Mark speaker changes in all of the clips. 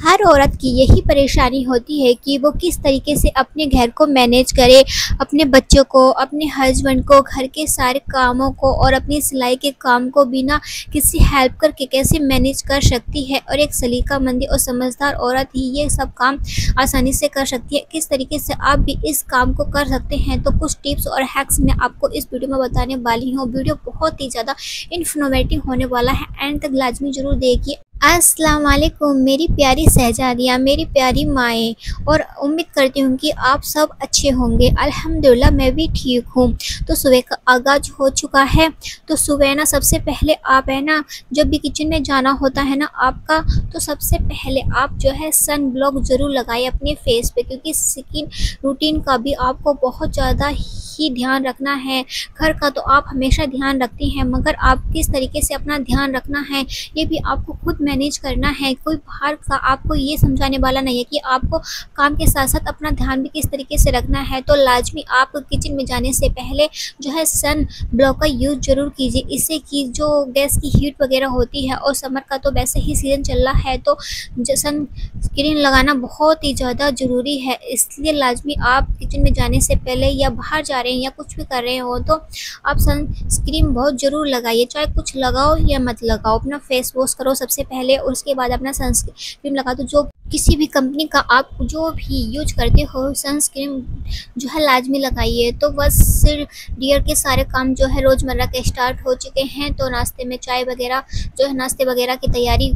Speaker 1: हर औरत की यही परेशानी होती है कि वो किस तरीके से अपने घर को मैनेज करे, अपने बच्चों को, अपने हस्बैंड को, घर के सारे कामों को और अपनी सिलाई के काम को बिना किसी हेल्प करके कैसे मैनेज कर सकती है। और एक सलीकामंदी और समझदार औरत ही ये सब काम आसानी से कर सकती है। किस तरीके से आप भी इस काम को कर सकते हैं, तो कुछ टिप्स और हैक्स मैं आपको इस वीडियो में बताने वाली हूँ। वीडियो बहुत ही ज़्यादा इन्फॉर्मेटिव होने वाला है, एंड तक लाजमी ज़रूर देखिए। अस्सलाम वालेकुम मेरी प्यारी शहजादियाँ, मेरी प्यारी माएँ, और उम्मीद करती हूँ कि आप सब अच्छे होंगे। अल्हम्दुलिल्लाह मैं भी ठीक हूँ। तो सुबह का आगाज़ हो चुका है। तो सुबह ना सबसे पहले आप है ना, जब भी किचन में जाना होता है ना आपका, तो सबसे पहले आप जो है सन ब्लॉक ज़रूर लगाएं अपने फेस पे, क्योंकि स्किन रूटीन का भी आपको बहुत ज़्यादा ही ध्यान रखना है। घर का तो आप हमेशा ध्यान रखती हैं, मगर आप किस तरीके से अपना ध्यान रखना है ये भी आपको खुद मैनेज करना है। कोई बाहर का आपको ये समझाने वाला नहीं है कि आपको काम के साथ साथ अपना ध्यान भी किस तरीके से रखना है। तो लाजमी आप किचन में जाने से पहले जो है सन ब्लॉक का यूज़ ज़रूर कीजिए। इससे कि जो गैस की हीट वगैरह होती है, और समर का तो वैसे ही सीज़न चल रहा है, तो सन स्क्रीन लगाना बहुत ही ज़्यादा ज़रूरी है। इसलिए लाजमी आप किचन में जाने से पहले या बाहर जा रहे हैं या कुछ भी कर रहे हो, तो आप सन स्क्रीन बहुत ज़रूर लगाइए। चाहे कुछ लगाओ या मत लगाओ, अपना फेस वॉश करो सबसे पहले, और उसके बाद अपना सनस्क्रीन लगा दो। जो किसी भी कंपनी का आप जो भी यूज करते हो, सनस्क्रीन जो है लाजमी लगाइए। तो बस सिर्फ डियर के सारे काम जो है रोज़मर्रा के स्टार्ट हो चुके हैं। तो नाश्ते में चाय वगैरह जो है, नाश्ते वगैरह की तैयारी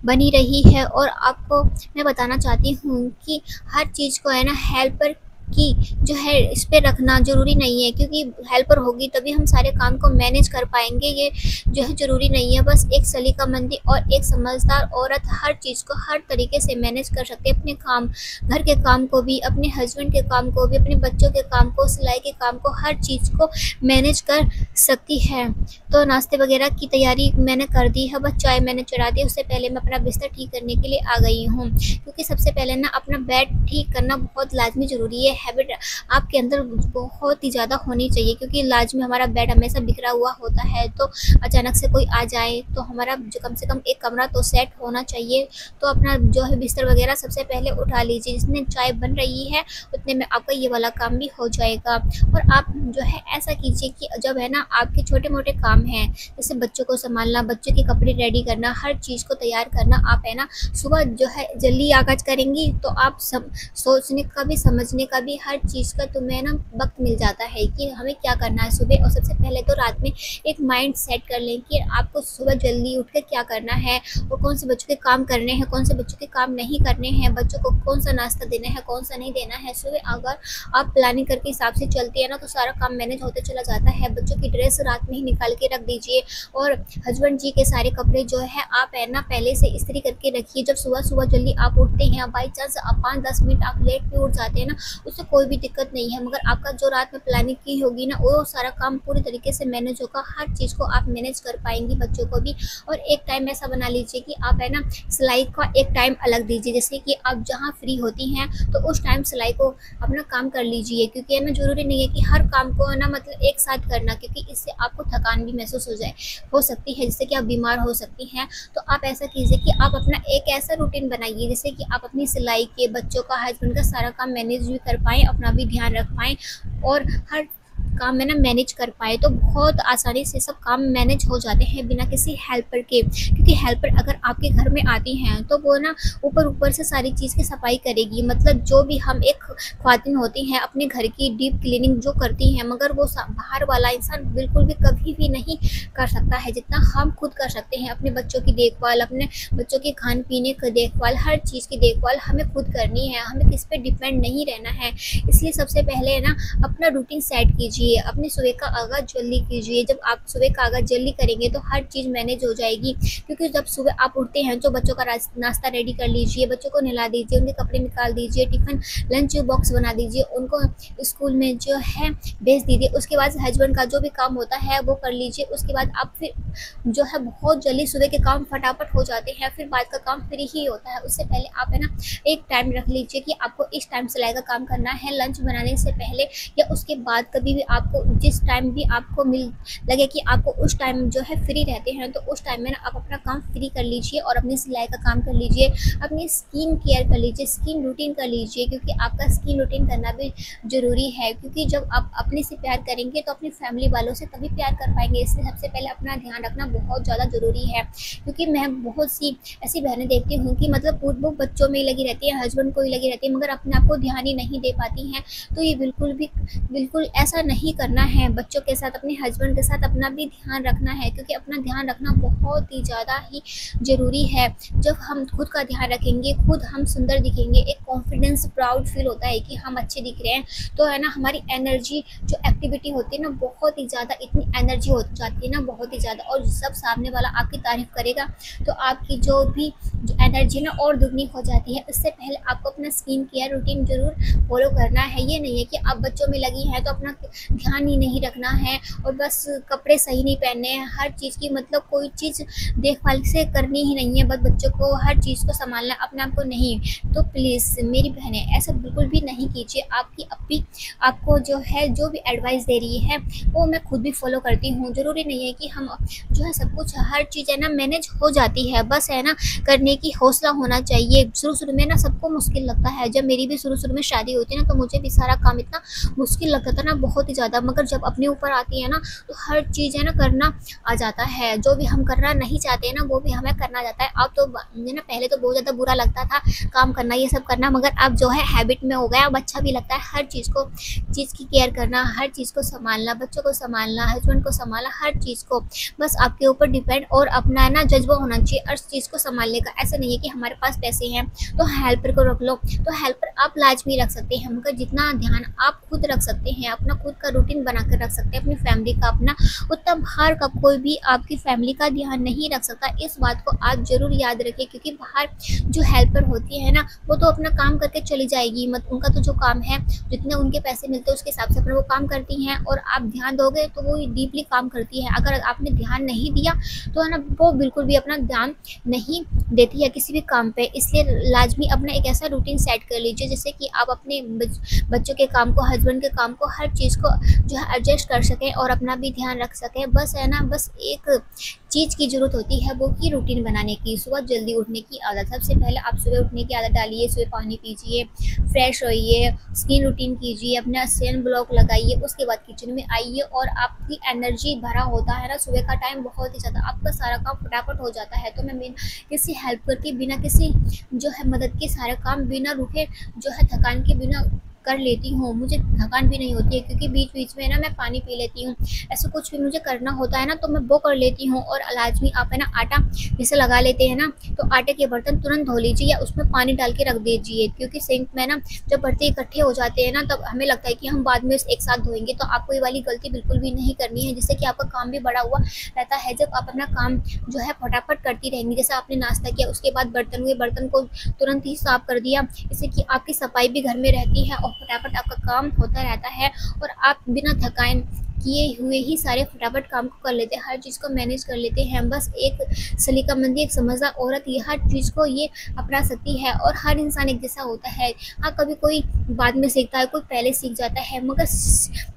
Speaker 1: बनी रही है। और आपको मैं बताना चाहती हूँ कि हर चीज़ को है ना हेल्पर की जो है इस पे रखना ज़रूरी नहीं है, क्योंकि हेल्पर होगी तभी हम सारे काम को मैनेज कर पाएंगे। ये जो है ज़रूरी नहीं है। बस एक सलीकामंदी और एक समझदार औरत हर चीज़ को हर तरीके से मैनेज कर सकते हैं। अपने काम, घर के काम को भी, अपने हस्बैंड के काम को भी, अपने बच्चों के काम को, सिलाई के काम को, हर चीज़ को मैनेज कर सकती है। तो नाश्ते वगैरह की तैयारी मैंने कर दी है, बस चाय मैंने चढ़ा दी। उससे पहले मैं अपना बिस्तर ठीक करने के लिए आ गई हूँ, क्योंकि सबसे पहले ना अपना बेड ठीक करना बहुत लाजमी ज़रूरी है। हैबिट आपके अंदर बहुत ही ज़्यादा होनी चाहिए, क्योंकि लाजमी हमारा बेड हमेशा बिखरा हुआ होता है। तो अचानक से कोई आ जाए तो हमारा जो कम से कम एक कमरा तो सेट होना चाहिए। तो अपना जो है बिस्तर वगैरह सबसे पहले उठा लीजिए। जितने चाय बन रही है उतने में आपका ये वाला काम भी हो जाएगा। और आप जो है ऐसा कीजिए कि जब है ना आपके छोटे मोटे काम हैं, जैसे बच्चों को संभालना, बच्चों के कपड़े रेडी करना, हर चीज़ को तैयार करना, आप है ना सुबह जो है जल्दी आगाज़ करेंगी, तो आप सोचने का भी, समझने का भी, हर चीज़ का तुम्हें ना वक्त मिल जाता है कि हमें क्या करना है सुबह। और सबसे पहले तो रात में एक माइंड सेट कर लें कि आपको सुबह जल्दी उठ कर क्या करना है, और कौन से बच्चों के काम करने हैं, कौन से बच्चों के काम नहीं करने हैं, बच्चों को कौन सा नाश्ता देना है, कौन सा नहीं देना है। सुबह अगर आप प्लानिंग करके हिसाब से चलती है ना, तो सारा काम मैनेज होते चला जाता है। बच्चों की ड्रेस रात में ही निकाल के रख दीजिए, और हस्बैंड जी के सारे कपड़े जो है आप है ना पहले से इस्त्री करके रखिए। जब सुबह सुबह जल्दी आप उठते हैं, बाई चांस आप 5-10 मिनट आप लेट भी उठ जाते हैं ना, उससे कोई भी दिक्कत नहीं है। मगर आपका जो रात में प्लानिंग की होगी ना, वो सारा काम पूरी तरीके से मैनेज होगा। हर चीज़ को आप मैनेज कर पाएंगी, बच्चों को भी। और एक टाइम ऐसा बना लीजिए कि आप है ना सिलाई का एक टाइम अलग दीजिए, जैसे कि आप जहाँ फ्री होती हैं तो उस टाइम सिलाई को अपना काम कर लीजिए। क्योंकि है ना ज़रूरी नहीं है कि हर काम को है ना मतलब एक साथ करना, क्योंकि इससे आपको थकान भी महसूस हो सकती है, जिससे कि आप बीमार हो सकती हैं। तो आप ऐसा कीजिए कि आप अपना एक ऐसा रूटीन बनाइए जिससे कि आप अपनी सिलाई के, बच्चों का, हस्बैंड का सारा काम मैनेज भी कर पाएँ, अपना भी ध्यान रख पाएँ, और हर काम में ना मैनेज कर पाए। तो बहुत आसानी से सब काम मैनेज हो जाते हैं बिना किसी हेल्पर के। क्योंकि हेल्पर अगर आपके घर में आती हैं तो वो ना ऊपर से सारी चीज़ की सफाई करेगी। मतलब जो भी हम एक ख्वातीन होती हैं अपने घर की डीप क्लीनिंग जो करती हैं, मगर वो बाहर वाला इंसान बिल्कुल भी कभी भी नहीं कर सकता है जितना हम खुद कर सकते हैं। अपने बच्चों की देखभाल, अपने बच्चों के खान पीने की देखभाल, हर चीज़ की देखभाल हमें खुद करनी है। हमें किस पे डिपेंड नहीं रहना है। इसलिए सबसे पहले ना अपना रूटीन सेट कीजिए, अपने सुबह का आगाज़ जल्दी कीजिए। जब आप सुबह का आगाज़ जल्दी करेंगे तो हर चीज़ मैनेज हो जाएगी। क्योंकि जब सुबह आप उठते हैं तो बच्चों का नाश्ता रेडी कर लीजिए, बच्चों को नहला दीजिए, उनके कपड़े निकाल दीजिए, टिफ़िन लंच बॉक्स बना दीजिए, उनको स्कूल में जो है भेज दीजिए। उसके बाद हस्बैंड का जो भी काम होता है वो कर लीजिए। उसके बाद आप फिर जो है बहुत जल्दी सुबह के काम फटाफट हो जाते हैं, फिर बाद का काम फ्री ही होता है। उससे पहले आप है ना एक टाइम रख लीजिए कि आपको इस टाइम सिलाई का काम करना है। लंच बनाने से पहले या उसके बाद कभी भी आपको जिस टाइम भी आपको मिल लगे कि आपको उस टाइम जो है फ्री रहते हैं, तो उस टाइम में ना आप अपना काम फ्री कर लीजिए और अपनी सिलाई का काम कर लीजिए, अपनी स्किन केयर कर लीजिए, स्किन रूटीन कर लीजिए, क्योंकि आपका स्किन रूटीन करना भी ज़रूरी है। क्योंकि जब आप अपने से प्यार करेंगे तो अपनी फैमिली वालों से तभी प्यार कर पाएंगे। इसलिए सबसे पहले अपना ध्यान रखना बहुत ज़्यादा ज़रूरी है। क्योंकि मैं बहुत सी ऐसी बहनें देखती हूँ कि मतलब वो बच्चों में ही लगी रहती है, हस्बैंड को ही लगी रहती है, मगर अपने आप को ध्यान ही नहीं दे पाती हैं। तो ये बिल्कुल ऐसा नहीं करना है। बच्चों के साथ, अपने हस्बैंड के साथ अपना भी ध्यान रखना है, क्योंकि अपना ध्यान रखना बहुत ही ज़्यादा ही ज़रूरी है। जब हम खुद का ध्यान रखेंगे, खुद हम सुंदर दिखेंगे, एक कॉन्फिडेंस, प्राउड फील होता है कि हम अच्छे दिख रहे हैं, तो है ना हमारी एनर्जी जो एक्टिविटी होती है ना, बहुत ही ज़्यादा इतनी एनर्जी हो जाती है ना, बहुत ही ज़्यादा। और सब सामने वाला आपकी तारीफ़ करेगा तो आपकी जो भी एनर्जी ना और दुगनी हो जाती है। इससे पहले आपको अपना स्किन केयर रूटीन ज़रूर फॉलो करना है। ये नहीं है कि आप बच्चों में लगी हैं तो अपना ध्यान ही नहीं रखना है और बस कपड़े सही नहीं पहनने हैं, हर चीज़ की मतलब कोई चीज़ देखभाल से करनी ही नहीं है, बस बच्चों को हर चीज़ को संभालना, अपने आप को नहीं। तो प्लीज़ मेरी बहनें ऐसा बिल्कुल भी नहीं कीजिए। आपकी अप्पी आपको जो है जो भी एडवाइस दे रही है वो मैं खुद भी फॉलो करती हूँ। ज़रूरी नहीं है कि हम जो है सब कुछ, हर चीज़ है ना मैनेज हो जाती है, बस है ना करने की हौसला होना चाहिए। शुरू में ना सबको मुश्किल लगता है। जब मेरी भी शुरू में शादी हुई थी ना, तो मुझे भी सारा काम इतना मुश्किल लगता था ना, बहुत ही ज़्यादा। मगर जब अपने ऊपर आती है ना तो हर चीज़ है ना करना आ जाता है। जो भी हम करना नहीं चाहते हैं ना वो भी हमें करना आ जाता है। अब तो ना पहले तो बहुत ज़्यादा बुरा लगता था काम करना, ये सब करना, मगर अब जो है हैबिट में हो गया। अब अच्छा भी लगता है हर चीज़ की केयर करना, हर चीज़ को संभालना, बच्चों को संभालना, हस्बैंड को संभालना, हर चीज़ को बस आपके ऊपर डिपेंड और अपना ना जज्बा होना चाहिए हर चीज़ को संभालने का। ऐसा नहीं है कि हमारे पास पैसे हैं तो हेल्पर को रख लो, तो हेल्पर आप लाजमी रख सकते हैं, मगर जितना ध्यान आप खुद रख सकते हैं, अपना खुद का रूटीन बना कर रख सकते हैं अपनी फैमिली का अपना, उतना बाहर का कोई भी आपकी फैमिली का ध्यान नहीं रख सकता। इस बात को आप ज़रूर याद रखें, क्योंकि बाहर जो हेल्पर होती है ना वो तो अपना काम करके चली जाएगी, मत उनका तो जो काम है, जितने उनके पैसे मिलते हैं उसके हिसाब से अपना वो काम करती हैं, और आप ध्यान दोगे तो वो डीपली काम करती है। अगर आपने ध्यान नहीं दिया तो है ना वो बिल्कुल भी अपना ध्यान नहीं देती है किसी भी काम पे। इसलिए लाजमी अपना एक ऐसा रूटीन सेट कर लीजिए जिससे कि आप अपने बच्चों के काम को, हस्बैंड के काम को, हर चीज़ को जो है एडजस्ट कर सकें और अपना भी ध्यान रख सकें। बस है ना, बस एक चीज़ की ज़रूरत होती है, वो की रूटीन बनाने की, सुबह जल्दी उठने की आदत। सबसे पहले आप सुबह उठने की आदत डालिए, सुबह पानी पीजिए, फ्रेश होइए, स्किन रूटीन कीजिए, अपना सन ब्लॉक लगाइए, उसके बाद किचन में आइए और आपकी एनर्जी भरा होता है ना सुबह का टाइम, बहुत ही ज़्यादा आपका सारा काम फटाफट हो जाता है। तो मैं किसी हेल्प करके, बिना किसी जो है मदद के सारे काम बिना रुके जो है थकान के बिना कर लेती हूँ। मुझे थकान भी नहीं होती है, क्योंकि बीच में ना मैं पानी पी लेती हूँ। ऐसा कुछ भी मुझे करना होता है ना तो मैं वो कर लेती हूँ। और लाजमी आप है ना आटा जैसे लगा लेते हैं ना, तो आटे के बर्तन तुरंत धो लीजिए या उसमें पानी डाल के रख दीजिए, क्योंकि सिंक में ना जब बर्तन इकट्ठे हो जाते हैं ना तब हमें लगता है कि हम बाद में एक साथ धोएंगे। तो आपको ये वाली गलती बिल्कुल भी नहीं करनी है, जिससे कि आपका काम भी बड़ा हुआ रहता है। जब आप अपना काम जो है फटाफट करती रहेंगी, जैसे आपने नाश्ता किया उसके बाद बर्तन हुए, बर्तन को तुरंत ही साफ कर दिया, इससे कि आपकी सफाई भी घर में रहती है और फटाफट आपका काम होता रहता है और आप बिना थकान किए हुए ही सारे फटाफट काम को कर लेते हैं, हर चीज़ को मैनेज कर लेते हैं। बस एक सलीकामंदी, एक समझदार औरत ये हर चीज़ को ये अपना सकती है। और हर इंसान एक जैसा होता है। हाँ, कभी कोई बाद में सीखता है, कोई पहले सीख जाता है, मगर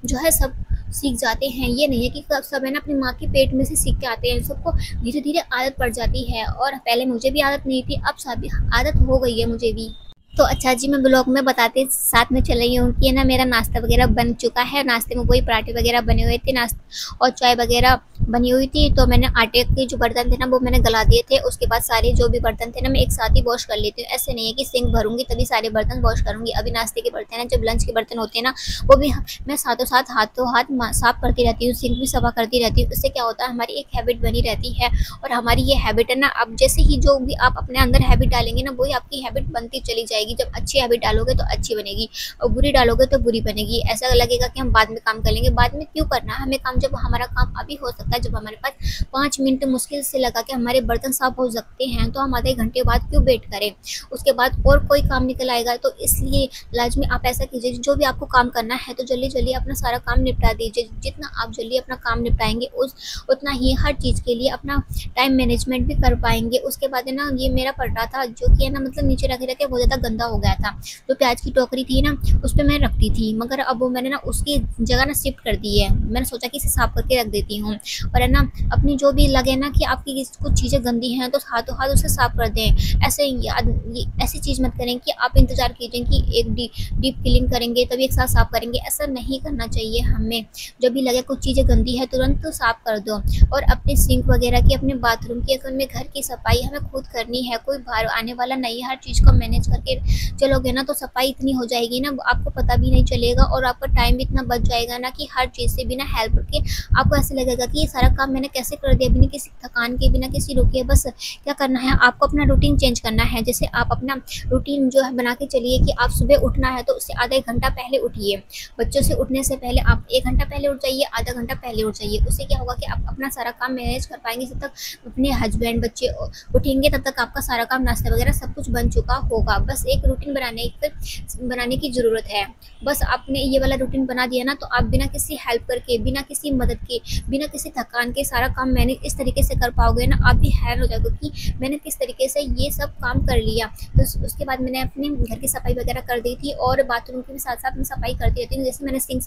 Speaker 1: जो है सब सीख जाते हैं। ये नहीं है कि सब है ना अपनी माँ के पेट में से सीख के आते हैं, सबको धीरे धीरे आदत पड़ जाती है। और पहले मुझे भी आदत नहीं थी, अब सभी आदत हो गई है मुझे भी। तो अच्छा जी, मैं ब्लॉग में बताते साथ में चल रही हूँ कि ना मेरा नाश्ता वगैरह बन चुका है। नाश्ते में वही पराठे वगैरह बने हुए थे, नाश्ता और चाय वगैरह बनी हुई थी। तो मैंने आटे के जो बर्तन थे ना वो मैंने गला दिए थे। उसके बाद सारे जो भी बर्तन थे ना मैं एक साथ ही वॉश कर लेती हूँ। ऐसे नहीं है कि सिंक भरूंगी तभी सारे बर्तन वॉश करूंगी। अभी नाश्ते के बर्तन हैं, जब लंच के बर्तन होते हैं ना वो भी मैं साथों साथ हाथों हाथ साफ करती रहती हूँ, सिंक भी सफा करती रहती हूँ। इससे क्या होता है, हमारी एक हैबिट बनी रहती है। और हमारी ये हैबिट है ना, अब जैसे ही जो भी आप अपने अंदर हैबिट डालेंगे ना वही आपकी हैबिट बनती चली जाएगी। जब अच्छी हैबिट डालोगे तो अच्छी बनेगी और बुरी डालोगे तो बुरी बनेगी। ऐसा लगेगा कि हम बाद में काम कर लेंगे, बाद में क्यों करना है हमें काम, जब हमारा काम अभी हो सकता है। जब हमारे पास 5 मिनट मुश्किल से लगा के हमारे बर्तन साफ हो सकते हैं तो हम आधे घंटे बाद क्यों वेट करें, उसके बाद और कोई काम निकल आएगा। तो इसलिए लाजमी आप ऐसा कीजिए, जो भी आपको काम करना है तो जल्दी जल्दी अपना सारा काम निपटा दीजिए। जितना आप जल्दी अपना काम निपटाएंगे उतना ही हर चीज़ के लिए अपना टाइम मैनेजमेंट भी कर पाएंगे। उसके बाद है ना, ये मेरा पटा था जो कि है ना मतलब नीचे रखे रखे बहुत ज़्यादा गंदा हो गया था। जो प्याज की टोकरी थी ना, उस पे मैं रखती थी, मगर अब वो मैंने ना उसकी जगह ना शिफ्ट कर दी है। मैंने सोचा कि इसे साफ करके रख देती हूँ। और है ना, अपनी जो भी लगे ना कि आपकी कुछ चीज़ें गंदी हैं तो हाथों हाथ उसे साफ कर दें। ऐसी चीज़ मत करें कि आप इंतज़ार कीजिए कि एक डीप क्लीन करेंगे तभी एक साथ साफ करेंगे, ऐसा नहीं करना चाहिए हमें। जब भी लगे कुछ चीज़ें गंदी है तुरंत तो साफ कर दो। और अपने सिंक वगैरह की, अपने बाथरूम की, अपने घर की सफाई हमें खुद करनी है, कोई बाहर आने वाला नहीं है। हर चीज़ को मैनेज करके चलोगे ना तो सफाई इतनी हो जाएगी ना, आपको पता भी नहीं चलेगा और आपका टाइम भी इतना बच जाएगा ना कि हर चीज़ से बिना हेल्प के आपको ऐसे लगेगा कि ये सारा काम मैंने कैसे कर दिया, बिना किसी थकान के, बिना किसी रुके। बस क्या करना है, आपको अपना रूटीन चेंज करना है। जैसे आप अपना रूटीन जो है बना के चलिए कि आप सुबह उठना है तो उससे आधा 1 घंटा पहले उठिए। बच्चों से उठने से पहले आप 1 घंटा पहले उठ जाइए, आधा घंटा पहले उठ जाइए। उससे क्या होगा कि आप अपना सारा काम मैनेज कर पाएंगे। जब तक अपने हस्बैंड बच्चे उठेंगे तब तक आपका सारा काम, नाश्ता वगैरह सब कुछ बन चुका होगा। बस एक रूटीन बनाने की ज़रूरत है। बस आपने ये वाला रूटीन बना दिया ना तो आप बिना किसी हेल्प करके, बिना किसी मदद के, बिना किसी थकान के सारा काम मैंने इस तरीके से कर पाओगे ना, आप भी हैरान हो जाओगे कि मैंने किस तरीके से ये सब काम कर लिया। तो उसके बाद मैंने अपने घर की सफाई वगैरह कर दी थी और बाथरूम की भी साथ साथ मैं सफाई करती रहती हूँ। जैसे मैंने सिंक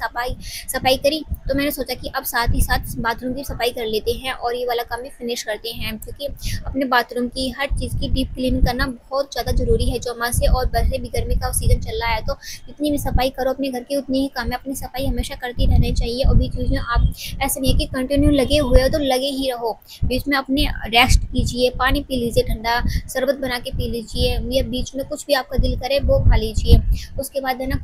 Speaker 1: सफाई करी तो मैंने सोचा कि अब साथ ही साथ बाथरूम की सफाई कर लेते हैं और ये वाला काम भी फिनिश करते हैं, क्योंकि अपने बाथरूम की हर चीज़ की डीप क्लीन करना बहुत ज़्यादा ज़रूरी है चौमासे। और वैसे भी गर्मी का सीज़न चल रहा है तो जितनी भी सफाई करो अपने घर की उतनी ही काम है। अपनी सफाई हमेशा करती रहनी चाहिए और बीच बीच में आप ऐसे नहीं है कि कंटिन्यू लगे हुए हो तो लगे ही रहो। बीच में अपने रेस्ट कीजिए, पानी पी लीजिए, ठंडा शरबत बना के पी लीजिए, या बीच में कुछ भी आपका दिल करे वो खा लीजिए। उसके बाद है ना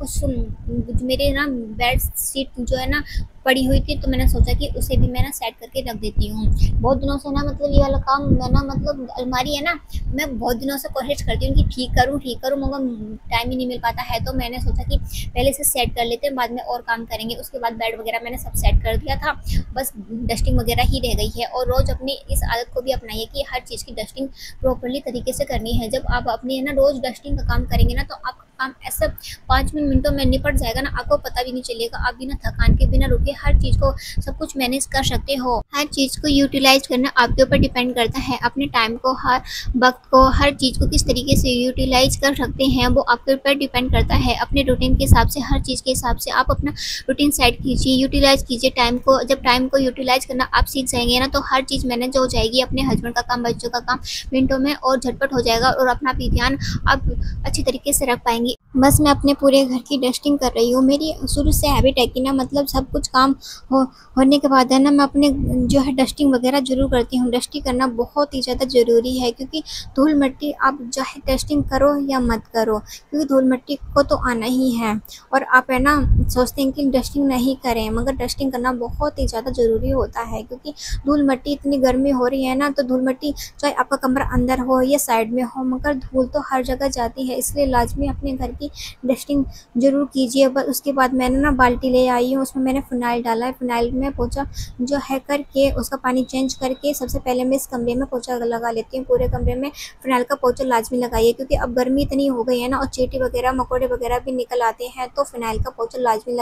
Speaker 1: मेरे ना बेड शीट जो है ना पड़ी हुई थी तो मैंने सोचा कि उसे भी मैं ना सेट करके रख देती हूँ। बहुत दिनों से ना मतलब ये वाला काम मैं ना मतलब अलमारी है ना, मैं बहुत दिनों से कोशिश करती हूँ कि ठीक करूँ मगर टाइम ही नहीं मिल पाता है। तो मैंने सोचा कि पहले से सेट कर लेते हैं, बाद में और काम करेंगे। उसके बाद बेड वगैरह मैंने सब सेट कर दिया था, बस डस्टिंग वगैरह ही रह गई है। और रोज़ अपनी इस आदत को भी अपनाइए कि हर चीज़ की डस्टिंग प्रॉपरली तरीके से करनी है। जब आप अपनी है ना रोज़ डस्टिंग का काम करेंगे ना तो आपका काम ऐसा 5 मिनटों में निपट जाएगा ना, आपको पता भी नहीं चलेगा। आप बिना थकान के, बिना रुके हर चीज़ को सब कुछ मैनेज कर सकते हो। हर चीज़ को यूटिलाइज करना आपके ऊपर डिपेंड करता है। अपने टाइम को, हर वक्त को, हर चीज़ को किस तरीके से यूटिलाइज कर सकते हैं वो आपके ऊपर डिपेंड करता है। अपने रूटीन के हिसाब से, हर चीज़ के हिसाब से आप अपना रूटीन सेट कीजिए, यूटिलाइज कीजिए टाइम को। जब टाइम को यूटिलाइज करना आप सीख जाएंगे ना तो हर चीज़ मैनेज हो जाएगी। अपने हस्बैंड का काम, बच्चों का काम मिनटों में और झटपट हो जाएगा और अपना भी ध्यान आप अच्छी तरीके से रख पाएंगी। बस मैं अपने पूरे घर की डस्टिंग कर रही हूँ। मेरी शुरू से हैबिट है कि ना मतलब सब कुछ काम होने के बाद है ना मैं अपने जो है डस्टिंग वगैरह ज़रूर करती हूँ। डस्टिंग करना बहुत ही ज़्यादा ज़रूरी है, क्योंकि धूल मिट्टी आप चाहे डस्टिंग करो या मत करो, क्योंकि धूल मिट्टी को तो आना ही है। और आप है ना सोचते हैं कि डस्टिंग नहीं करें, मगर डस्टिंग करना बहुत ही ज़्यादा ज़रूरी होता है, क्योंकि धूल मिट्टी, इतनी गर्मी हो रही है ना तो धूल मिट्टी चाहे आपका कमरा अंदर हो या साइड में हो, मगर धूल तो हर जगह जाती है। इसलिए लाजमी अपने घर की डस्टिंग ज़रूर कीजिए। बस उसके बाद मैंने ना बाल्टी ले आई हूँ, उसमें मैंने फ़िनाइल डाला है। फ़िनाइल में पोंछा जो है करके उसका पानी चेंज करके सबसे पहले मैं इस कमरे में पोंछा लगा लेती हूँ। पूरे कमरे में फ़िनाइल का पोंछा लाजमी लगाइए, क्योंकि अब गर्मी इतनी हो गई है ना और चींटी वगैरह, मकोड़े वगैरह भी निकल आते हैं, तो फ़िनाइल का पोंछा लाजमी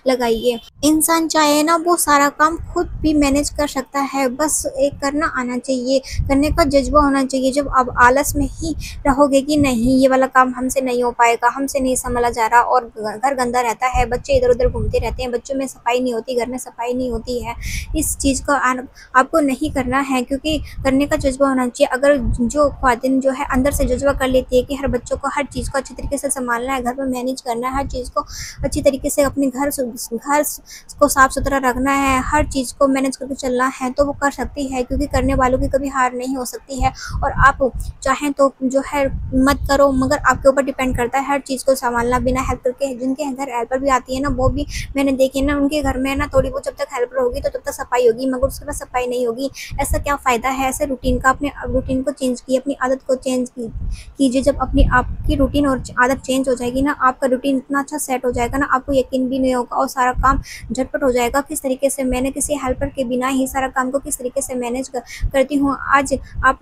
Speaker 1: लगाइए। इंसान चाहे ना वो सारा काम खुद भी मैनेज कर सकता है, बस एक करना आना चाहिए, करने का जज्बा होना चाहिए। जब आप आलस में ही रहोगे कि नहीं ये वाला काम हमसे नहीं हो पाएगा, हमसे नहीं संभाला जा रहा और घर गंदा रहता है, बच्चे इधर उधर घूमते रहते हैं, बच्चों में सफाई नहीं होती, घर में सफाई नहीं होती है, इस चीज़ को आपको नहीं करना है, क्योंकि करने का जज्बा होना चाहिए। अगर जो ख्वातीन जो है अंदर से जज्बा कर लेती है कि हर बच्चों को, हर चीज़ को अच्छी तरीके से संभालना है, घर पर मैनेज करना है, हर चीज़ को अच्छी तरीके से अपने घर को साफ़ सुथरा रखना है, हर चीज़ को मैनेज करके चलना है, तो वो कर सकती है, क्योंकि करने वालों की कभी हार नहीं हो सकती है। और आप चाहें तो जो है मत करो, मगर आपके ऊपर डिपेंड करता है हर चीज़ को संभालना बिना हेल्प करके। जिनके घर हेल्पर भी आती है ना वो भी मैंने देखी ना, उनके घर में ना थोड़ी बहुत जब तक हेल्पर होगी तो तब तक सफाई होगी, मगर उसके बाद सफाई नहीं होगी। ऐसा क्या फ़ायदा है ऐसे रूटीन का। अपने रूटीन को चेंज कीजिए, अपनी आदत को चेंज कीजिए। जब अपनी आपकी रूटीन और आदत चेंज हो जाएगी ना, आपका रूटीन इतना अच्छा सेट हो जाएगा ना, आपको यकीन भी नहीं होगा और सारा काम झटपट हो जाएगा। किस तरीके से मैंने किसी हेल्पर के बिना ही सारा काम को किस तरीके से मैनेज करती हूँ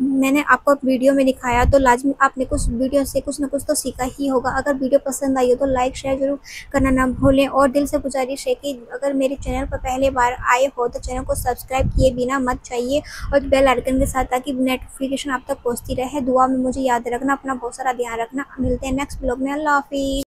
Speaker 1: मैंने आपको वीडियो में दिखाया, तो लाजमी आपने कुछ वीडियो से कुछ ना कुछ तो सीखा ही होगा। अगर अगर वीडियो पसंद आई हो तो लाइक शेयर जरूर करना ना भूलें, और दिल से गुजारिश है कि अगर मेरे चैनल पर पहली बार आए हो तो चैनल को सब्सक्राइब किए बिना मत जाइए और बेल आइकन के साथ, ताकि नोटिफिकेशन आप तक पहुंचती रहे। दुआ में मुझे याद रखना, अपना बहुत सारा ध्यान रखना। मिलते हैं नेक्स्ट ब्लॉग में। अल्लाह हाफिज़।